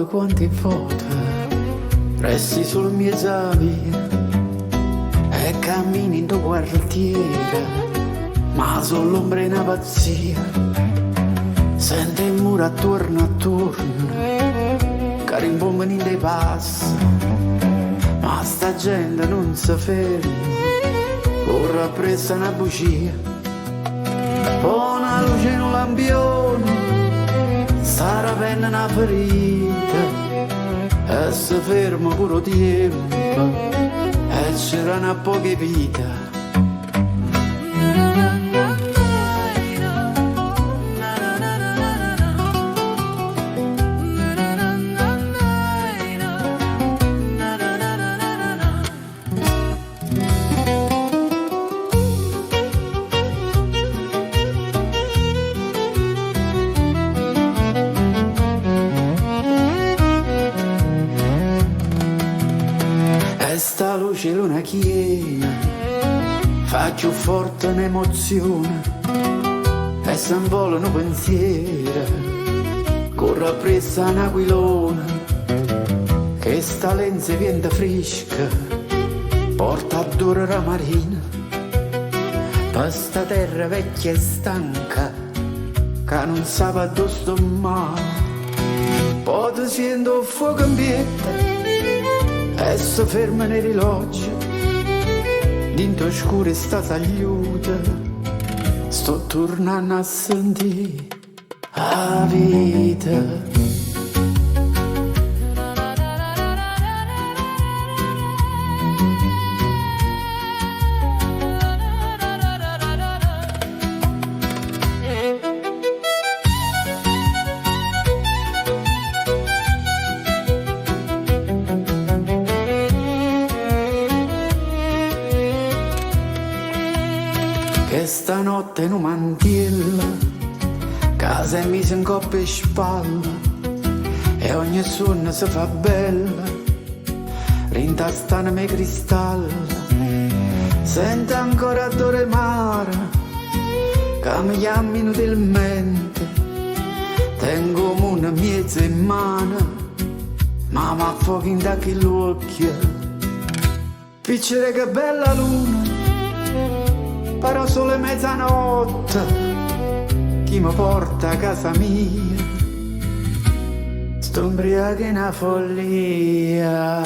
quante foto, resti sul mio via e cammini in tuo quartiere, ma sull'ombra è una pazzia, senti il muro attorno, che rimbombano in dei passi, ma sta gente non si ferma, corre appresso una bugia, pone la luce in un lampione, sta rapendo una ferita, e si ferma pure tempo, e c'erano poche vite. Sta luce luna chiena fa più forte un'emozione e s'involano pensieri, corre appresso un aquilone che sta lenza viene fresca, porta a dura la marina per sta terra vecchia e stanca che non sa dove sto male, poi ti sento fuoco ambiente e si fermano i riloggi, dentro scuro sta tagliuta, sto tornando a sentire la vita. Che stanotte in un mantiello, casa e mise in coppia e spalla, e ogni suono si fa bella, rintastano i cristalli, sento ancora odore mare, che mi chiama inutilmente, tengo una mezza in mano, ma mi affogo in tacchi l'occhio, piccere che bella luna, però solo mezzanotte, chi mi porta a casa mia, sto ubriaco in una follia.